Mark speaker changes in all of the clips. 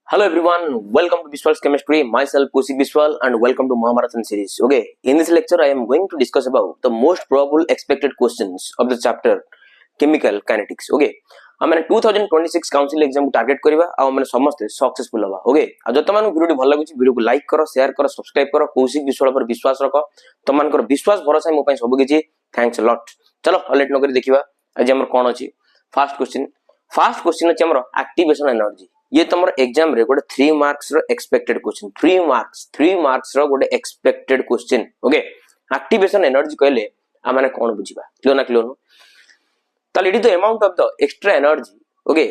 Speaker 1: Hello everyone, welcome to BISWAL'S chemistry. Myself Kausik Biswal and welcome to Mahamarathon series. Okay, in this lecture I am going to discuss about the most probable expected questions of the chapter chemical kinetics. Okay, हमने 2026 council exam को target करबा आ हमने समस्त successful होबा. Okay, आ जत मान video भल लागुची video को like करो, शेयर करो, सब्सक्राइब करो. कौशिक विश्वाल पर विश्वास रखो. तमान कर विश्वास भरोसा मो पई सब किछि. Thanks a lot. चलो लेट न करी देखिबा आज हमर कोन अछि. फर्स्ट क्वेश्चन अछि हमर एक्टिवेशन एनर्जी. ये तुम एग्जाम रे गोटे 3 मार्क्स रो एक्सपेक्टेड क्वेश्चन 3 मार्क्स रो गोटे expected question. Okay, activation energy कहले आ माने कोन बुझिबा क्लियर ना क्लियर नो. ताले it is the amount of the extra energy okay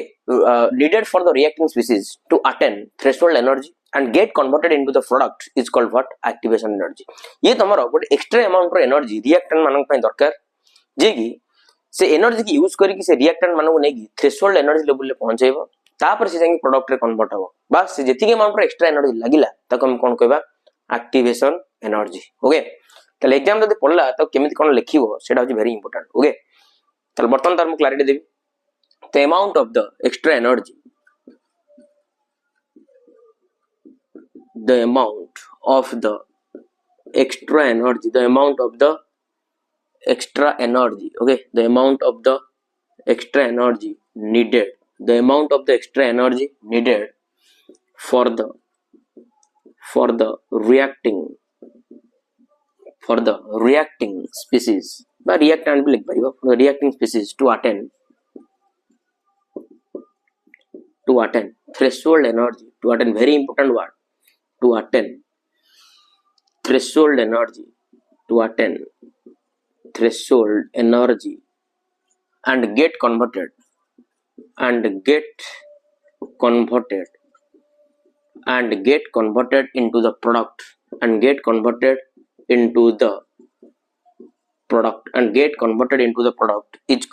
Speaker 1: needed for the reacting species to attain threshold energy and get converted into the product is called what activation energy. ये तुमरो गोटे extra amount रो energy reactant मानन पय दरकार जे कि से energy की use करी कि से रिएक्टेंट मानन को नै कि थ्रेशोल्ड एनर्जी लेवल ले पहुंचेबो तापर से जाके प्रोडक्ट रे कन्वर्ट हो. बस से जेतिके अमाउंट रो एक्स्ट्रा एनर्जी लागिला ताको हम कोन कहबा एक्टिवेशन एनर्जी. ओके, तले एग्जाम जदी पड़ला तो केमिति कोन लिखिबो सेटा होची वेरी इंपोर्टेंट. ओके, तले बर्तन तार मु clarity Devi. The amount of the extra energy, the amount of the extra energy, the amount of the extra energy, okay, the amount of the extra energy needed, the amount of the extra energy needed for the reacting species, by reactant will like for the reacting species to attain threshold energy, to attain very important word, to attain threshold energy, to attain threshold energy and get converted into the product and get converted into the product is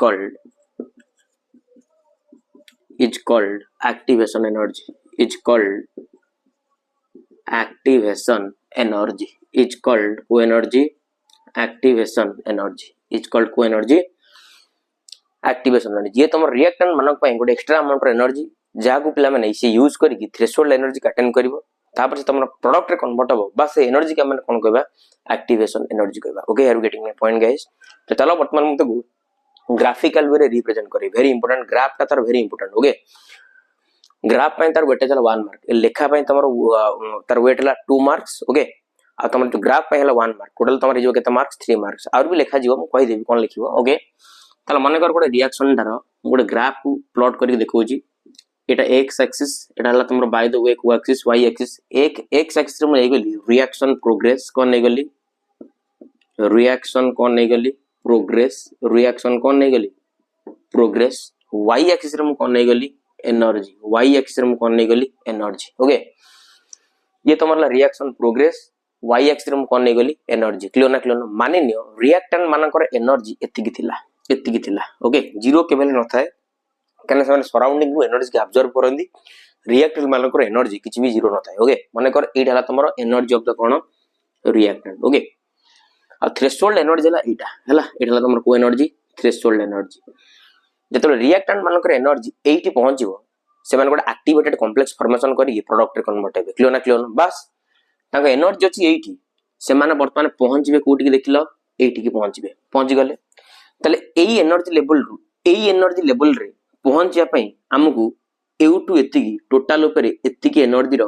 Speaker 1: called activation energy, is called activation energy, is called co-energy activation energy, is called co-energy activation energy. ये तुम reactant मानक पय गोटे extra amount रो energy Jakhu पिला माने से use करी कि थ्रेशोल्ड एनर्जी का अटेन करबो तापर से तुम प्रोडक्ट रे कन्वर्ट हो. बस से एनर्जी का माने कोन कहबा एक्टिवेशन एनर्जी कहबा. Okay, are you getting my point guys. तो चलो वर्तमान मु तो ग्राफिकल वे रे रिप्रेजेंट करी. वेरी इंपोर्टेंट ग्राफ का तार वेरी इंपोर्टेंट. ओके, ग्राफ पय तार वेटेज हला 1 मार्क, लेखा पय तमरो तार वेट हला 2 मार्क्स. ओके, आ तमर जो ग्राफ पय हला 1 मार्क, टोटल तमर जो केते मार्क्स 3 मार्क्स. और भी लेखा जीवो, म कहि देबी कोन लिखिबो. ओके, ताला माने कर गोटे रिएक्शन तार गोटे ग्राफ को प्लॉट करके देखौची. एटा x एक्सिस, एटा हला तमरो बाय द वे को एक्सिस, y एक्सिस. एक x एक्सिस रे म गली रिएक्शन प्रोग्रेस कोन नै गली, रिएक्शन कोन नै गली प्रोग्रेस, रिएक्शन कोन नै गली प्रोग्रेस. y एक्सिस रे म कोन नै गली एनर्जी, y एक्सिस रे म कोन नै गली एनर्जी. ओके, ये तमरला रिएक्शन प्रोग्रेस, y एक्सिस रे म कोन नै गली एनर्जी. क्लियर ना क्लियर ना. माने नियो रिएक्टेंट मानकर एनर्जी एतिकी थिला. ओके, जीरो केबल न थाए कने से सराउंडिंग को एनर्जी के अब्जॉर्ब करंदी. रिएक्टेंट मानकर एनर्जी किछ भी जीरो न थाए. ओके, माने कर एटा हला तमरो एनर्जी ऑफ द कोन रिएक्टेंट. ओके, आ थ्रेशोल्ड एनर्जी हला एटा हला तमरो को एनर्जी थ्रेशोल्ड एनर्जी. जेतले रिएक्टेंट मानकर एनर्जी एठी पहुंचीबो से मान गोटे एक्टिवेटेड कॉम्प्लेक्स फॉर्मेशन करी प्रोडक्ट रे कन्वर्ट हेबे. क्लियर ना क्लियर ना. बस ताका एनर्जी अछि एठी, से माने वर्तमान पहुंचीबे कोठी के देखिलो एठी के पहुंची गले. तले एई एनर्जी लेवल रे पहुंचिया पई हमकु एउ2 एतिकी टोटल ऊपर एतिकी एनर्जी रो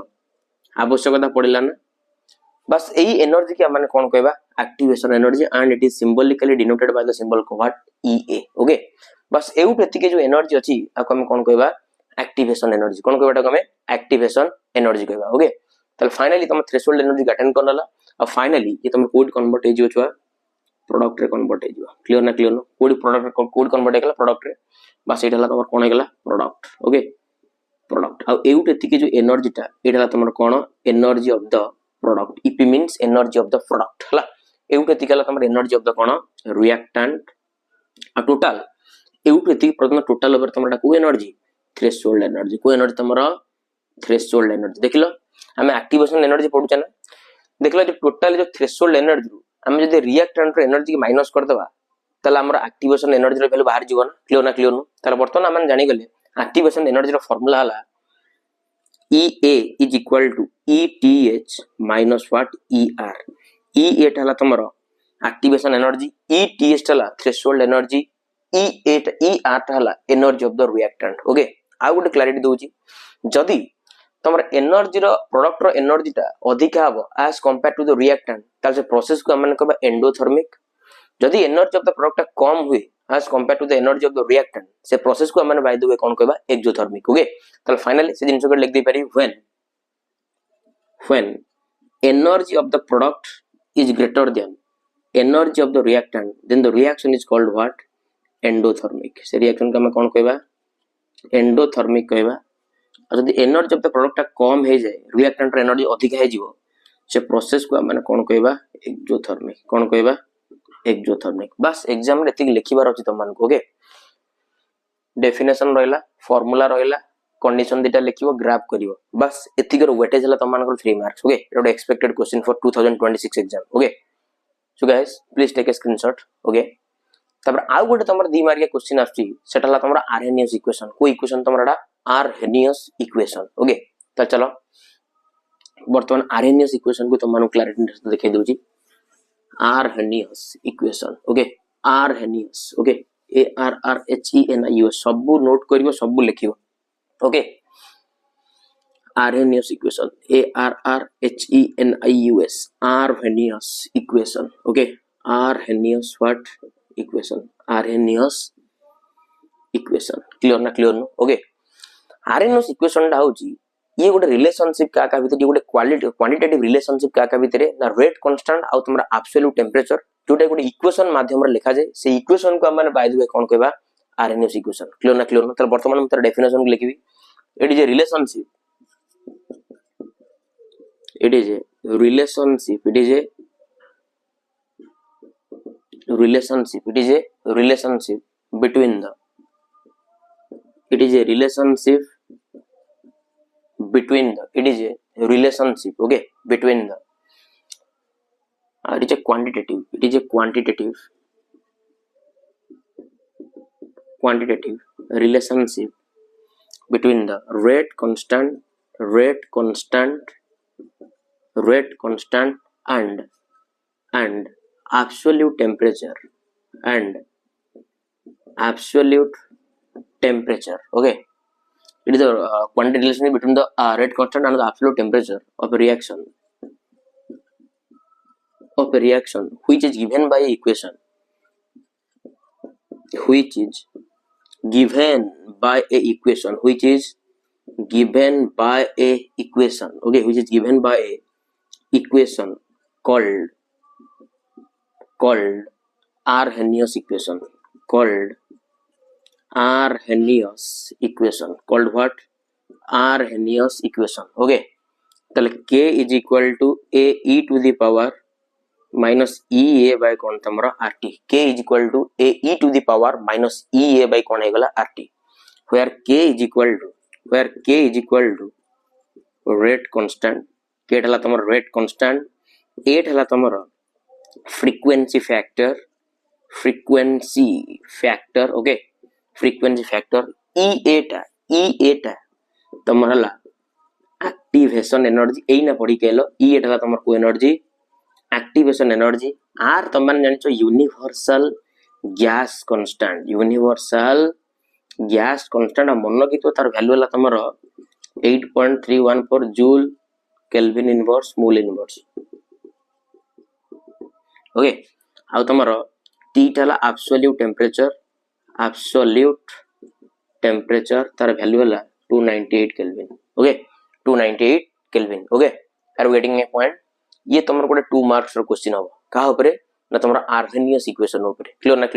Speaker 1: आवश्यकता पड़िला ना. बस एई एनर्जी के माने कोन कहबा activation energy and it is symbolically denoted by the symbol what EA. Okay, बस एउ एतिकी जो एनर्जी अछि आको हम कोन कहबा एक्टिवेशन एनर्जी. कोन कहबा ता हमें एक्टिवेशन एनर्जी कहबा. ओके, तले फाइनली तुम थ्रेशोल्ड एनर्जी अटेंड करनला और फाइनली ये तुम कोड कन्वर्ट हे जो छुआ प्रोडक्ट रे कन्वर्ट हे जो. क्लियर ना क्लियर नो. कोड प्रोडक्ट रे कोड कन्वर्ट हेला प्रोडक्ट रे. बस एटा हला तमर कोन हेला प्रोडक्ट. ओके, प्रोडक्ट आ एउ एतिकी जो एनर्जी ता एटा हला तमर कोन energy of the product. EP means energy of the product. हला एउ एतिकी हला तमर एनर्जी ऑफ द कोन रिएक्टेंट. आ टोटल एउ एतिकी प्रथम टोटल ओवर तमरा को एनर्जी थ्रेशोल्ड एनर्जी. को एनर्जी तमरा थ्रेशोल्ड एनर्जी. देखिलो हम एक्टिवेशन एनर्जी पढुछन. देखिलो जो टोटल जो थ्रेशोल्ड एनर्जी हम जदि रिएक्टेंट रे एनर्जी के माइनस कर देबा ताले हमर एक्टिवेशन एनर्जी रो वैल्यू बाहर जीवो ना. क्लियर ना क्लियर नो. ताले बर्तमान हम जानि गले एक्टिवेशन एनर्जी रो फार्मूला हला EA is equal to ETH minus what ER. E8 हला तमरो activation energy, ETH हला threshold energy, E8 ER हला energy of the reactant. Okay आ गुड क्लैरिटी दोची जदी तमर एनर्जी रो प्रोडक्ट रो एनर्जी टा अधिका हबो as compared to the reactant ताल से प्रोसेस को हमन कहबा एंडोथर्मिक जदी एनर्जी ऑफ द प्रोडक्ट टा कम हुए as compared to the energy of the reactant से प्रोसेस को हमन बाय द वे कोन कहबा एक्सोथर्मिक ओके ताल फाइनली से जिंस को लिख दे पारी when energy of the product is greater than energy of the reactant then the reaction is called what endothermic से रिएक्शन का हम कोन कहबा एंडोथर्मिक कहबा जदी एनर्जी ऑफ द प्रोडक्ट टा कम हे जाय रिएक्टेंट रो एनर्जी अधिक हे जिवो से प्रोसेस को हम कोन कहबा एक्सोथर्मिक कोन कहबा एक्सोथर्मिक बस एग्जाम रे एतिक लिखिबार अछि तमन को ओके डेफिनेशन रहला फार्मूला रहला कंडीशन दिटा लिखिबो ग्राफ करिवो बस एतिकर वेटेज हला तमन को 3 marks okay it expected question for 2026 exam okay so guys please take a screenshot okay तबर आ गोटे तमर 2 मार्क क्वेश्चन आछि सेटला तमर आर्हेनियस इक्वेशन को इक्वेशन तमरडा आर्हेनियस इक्वेशन ओके त चलो वर्तमान आर्हेनियस इक्वेशन को तमन क्लैरिटी देखै दोची Arrhenius equation okay Arrhenius okay ARRHENIUS सब नोट करिवो सब लिखिवो okay Arrhenius equation ARRHENIUS Arrhenius equation okay Arrhenius what equation Arrhenius equation clear ना क्लियर नो ओके आर्हेनियस इक्वेशन डा होची ये गोटे रिलेशनशिप का भीतर गोटे क्वांटिटेटिव रिलेशनशिप का भीतर ना रेट कांस्टेंट आ तुमरा एब्सोल्यूट टेंपरेचर जोटा गोटे इक्वेशन माध्यम रे लिखा जाय से इक्वेशन को हम बाय द वे कोन कहबा आर्हेनियस इक्वेशन क्लियर ना त वर्तमान हम तर डेफिनेशन को लिखिबी it is a relationship it is a relationship it is a relationship it is a relationship between the it is a relationship between the it is a relationship okay between the it is a quantitative relationship between the rate constant and absolute temperature okay it is a quantitative relationship between the rate constant and the absolute temperature of a reaction which is given by equation which is given by a equation okay which is given by a equation called Arrhenius equation called what Arrhenius equation okay तले k is equal to a e to the power minus ea by कोन तमरा rt k is equal to a e to the power minus ea by कोन हेगला rt where k is equal to rate constant k हला तमर rate constant 8 हला तमर frequency factor okay frequency factor e8 तमर हला activation energy एई ना पड़ी केलो e8 हला तमर को एनर्जी activation energy r तमन जानिचो universal gas constant मन की तो तार वैल्यू हला तमर 8.314 joule kelvin inverse mole inverse okay आ तमर t हला एब्सोल्यूट टेंपरेचर तार वैल्यू हला 298 kelvin okay 298 kelvin okay are getting a point ये तमर कोटे 2 मार्क्स रो क्वेश्चन हो का ऊपर ना तमर आर्हेनियस इक्वेशन ऊपर क्लियर ना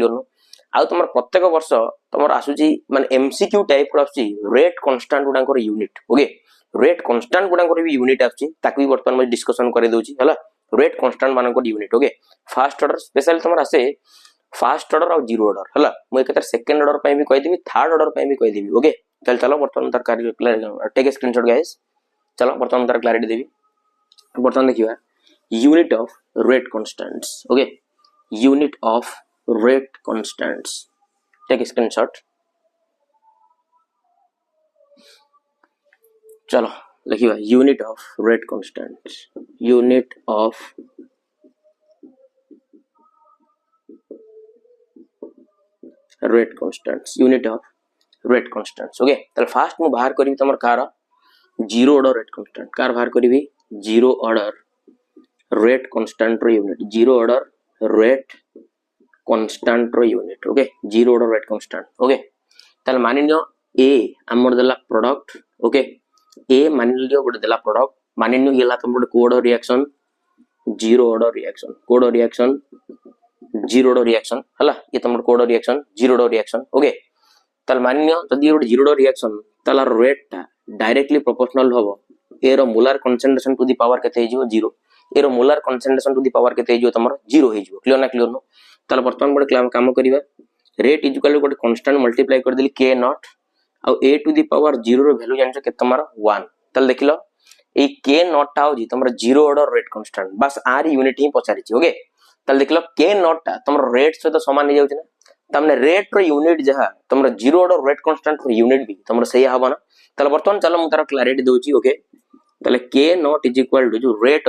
Speaker 1: आ तमर प्रत्येक वर्ष तमर आसुची माने एमसीक्यू टाइप रो आसुची रेट कांस्टेंट गुडा को यूनिट ओके रेट कांस्टेंट गुडा को भी यूनिट आसुची ताकि भी वर्तमान में डिस्कशन करे दोची हला रेट कांस्टेंट मान को unit okay first order special तमर आसे फर्स्ट ऑर्डर और जीरो ऑर्डर हला मु एकतर सेकंड ऑर्डर पे भी कहि देबी थर्ड ऑर्डर पे भी कहि देबी ओके चलो वर्तमान तार कार्य टेक स्क्रीनशॉट गाइस चलो वर्तमान तार क्लैरिटी देबी वर्तमान देखिबा unit of rate constants okay unit of rate constants take a screenshot चलो लिखिबा unit of rate constant unit of rate constants unit of rate constants okay तले फास्ट मु बाहर करबी तमर कार जीरो ऑर्डर रेट कांस्टेंट कार बाहर करबी जीरो ऑर्डर रेट कांस्टेंट रो unit zero order rate constant रो unit okay zero order rate constant okay तले मानि लियो ए हमर देला प्रोडक्ट ओके ए मानि लियो गोटे देला प्रोडक्ट मानि लियो येला तमर कोड रिएक्शन जीरो ऑर्डर रिएक्शन कोड रिएक्शन जीरो ऑर्डर रिएक्शन हला ये तमर कोड reaction zero order reaction okay तल मानि लियो जदी गोटे जीरो ऑर्डर रिएक्शन तला रेट ता डायरेक्टली प्रोपोर्शनल होबो ए रो molar concentration to the power केते हिजो जीरो ए रो molar concentration to the power केते हिजो तमर जीरो हिजो क्लियर ना क्लियर नो तल वर्तमान गोटे काम करिवा रेट इज इक्वल टू गोटे कांस्टेंट मल्टीप्लाई कर देली k नॉट आ a to the power zero रो वैल्यू जानछो केते तमर 1 तल देखिलो ए k नॉट ता होजी तमर जीरो ऑर्डर रेट कांस्टेंट बस आर यूनिट ही पचारि छी ओके तल देखिलो k नॉट ता तमर रेट से तो समान हो जाउछ ना तमने रेट रो यूनिट जहा तमर जीरो ऑर्डर रेट कांस्टेंट रो यूनिट भी तमर सही हबो ना तल वर्तमान चलो मु तार क्लैरिटी दोची ओके तले k naught is equal to जो रेट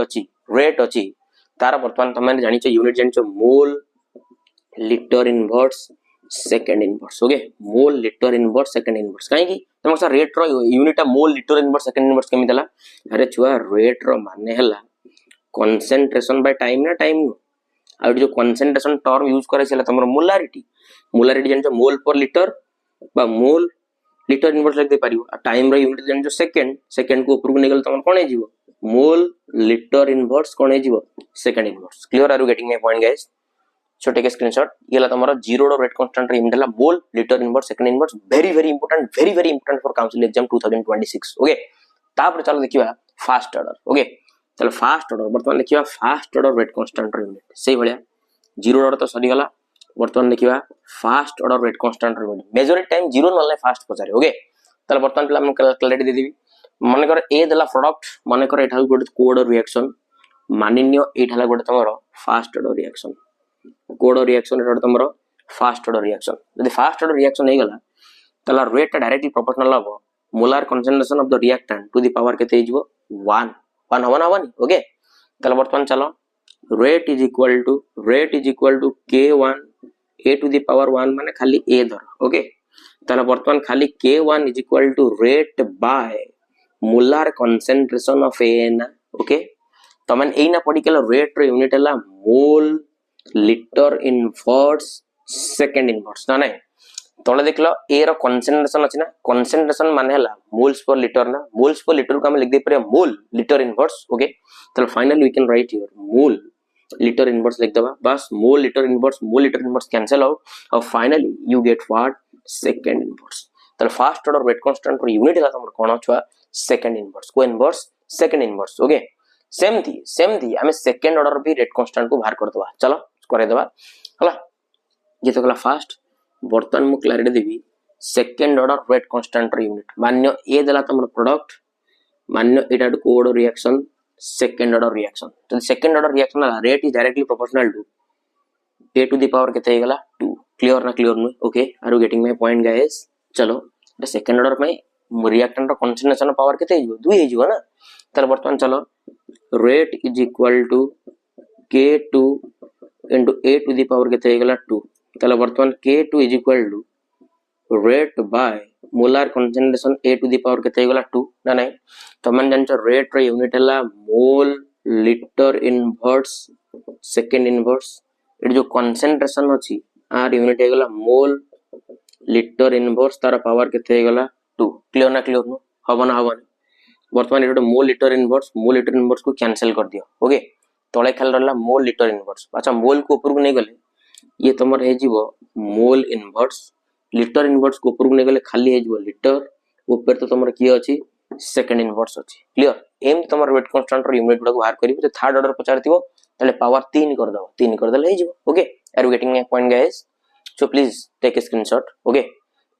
Speaker 1: अछि तार वर्तमान तमने जानि छ यूनिट जानि छ mole litre inverse second inverse okay mole litre inverse second inverse काहे की तमर सा रेट रो unit mole litre inverse second inverse केमि देला अरे छुआ रेट रो माने हला कंसंट्रेशन बाय टाइम ना टाइम आ जो कंसंट्रेशन टर्म यूज करे छला तमर मोलारिटी जानि छ मोल पर लिटर बा मोल लिटर इनवर्स लिख दे पारियो आ टाइम रो यूनिट जानि छ सेकंड को ऊपर को निगल तमन कोन हे जीवो मोल लिटर इनवर्स कोन हे जीवो second inverse clear are you getting my point guys so take a screenshot येला तमरा जीरो ऑर्डर रेट कांस्टेंट रे इनला mole litre inverse second inverse very important for council exam 2026 okay तापर चलो देखिबा फास्ट ऑर्डर ओके चलो first order वर्तमान देखिबा फास्ट ऑर्डर रेट कांस्टेंट रे यूनिट सेही भलिया जीरो ऑर्डर तो सरी गला वर्तमान देखिबा फास्ट ऑर्डर रेट कांस्टेंट रे यूनिट मेजॉरिटी टाइम जीरो नले फास्ट पचारे ओके तले वर्तमान पिला हम क्लैरिटी दे देबी माने कर ए देला प्रोडक्ट माने कर एठा गोटे कोड रिएक्शन मानिन्यो एठाला गोटे तमरो फास्ट ऑर्डर रिएक्शन कोड रिएक्शन एटा तमरो फास्ट ऑर्डर रिएक्शन यदि फास्ट ऑर्डर रिएक्शन हे गला तला रेट डायरेक्टली प्रोपोर्शनल हबो molar concentration of the reactant to the power केते हिजबो 1 हबनी ओके तला वर्तमान चलो rate is equal to k1 a to the power 1 माने खाली a धर ओके तला वर्तमान खाली k1 is equal to rate by molar concentration of a ना ओके तमन एना पर्टिकुलर रेट रो यूनिट हला mole litre inverse second inverse ना नहीं तोले देखलो ए रो कंसंट्रेशन अछि ना कंसंट्रेशन माने हला मोल्स पर लिटर ना मोल्स पर लिटर को हम लिख दे पर मोल लिटर इनवर्स ओके तो finally we can write here mole litre inverse लिख दबा बस mole litre inverse cancel out और finally you get what second inverse तो फर्स्ट ऑर्डर रेट कांस्टेंट पर यूनिट हला तमर कोन छुआ सेकंड इनवर्स को inverse second inverse okay same थी हमें सेकंड ऑर्डर भी रेट कांस्टेंट को बाहर कर दबा चलो करे दबा हला ये तो गला फर्स्ट बर्तन मु क्लैरिटी देबी सेकंड ऑर्डर रेट कांस्टेंट रे यूनिट मान्य ए देला तमर प्रोडक्ट मान्य एटा कोड रिएक्शन सेकंड ऑर्डर रिएक्शन तो second order reaction rate is directly proportional to a to the power केते हे गला 2 क्लियर ना क्लियर नु okay are you getting my point guys चलो सेकंड ऑर्डर में रिएक्टेंट रो कंसंट्रेशन पावर केते हे जीवो 2 हे जीवो ना तर वर्तमान चलो rate is equal to k2 into a to the power केते हे गला 2 तले वर्तमान k2 is equal to rate by molar concentration a to the power केते हे गला 2 ना नहीं तो मन जानछ रेट रे यूनिट हला mole litre inverse second inverse एट जो कंसंट्रेशन अछि आर यूनिट हे गला मोल लिटर इनवर्स तार पावर केते हे गला 2 क्लियर ना क्लियर नो हबना वर्तमान एटा मोल लिटर इनवर्स को कैंसिल कर दियो ओके तळे खाली रहला मोल लिटर इनवर्स अच्छा मोल को ऊपर को नहीं गले ये तमर हे जीवो मोल इनवर्स लिटर इनवर्स को ऊपर को नहीं गले खाली हे जीवो लिटर ऊपर तो तमर की अछि सेकंड इनवर्स अछि क्लियर एम तमर रेट कांस्टेंट रो यूनिट को बाहर करिवो तो थर्ड ऑर्डर पचारतिवो तले पावर 3 कर दबो 3 कर देले हे जीवो okay are you getting my point guys so please take a screenshot okay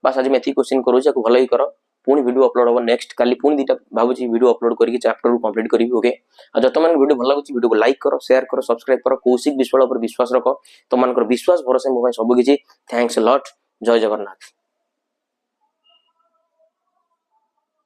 Speaker 1: बस आज मेथी क्वेश्चन करू छ भलो ही करो पुनी वीडियो अपलोड हो नेक्स्ट काली पुनी दीटा भाबुची वीडियो अपलोड करके चैप्टर को कंप्लीट करिवि ओके आ जत मन वीडियो भल लागुची वीडियो को लाइक करो शेयर करो सब्सक्राइब करो कौशिक विश्वाल पर विश्वास रखो तो मन कर विश्वास भरोसा मो सब किछि थैंक्स अ लॉट जय जगन्नाथ।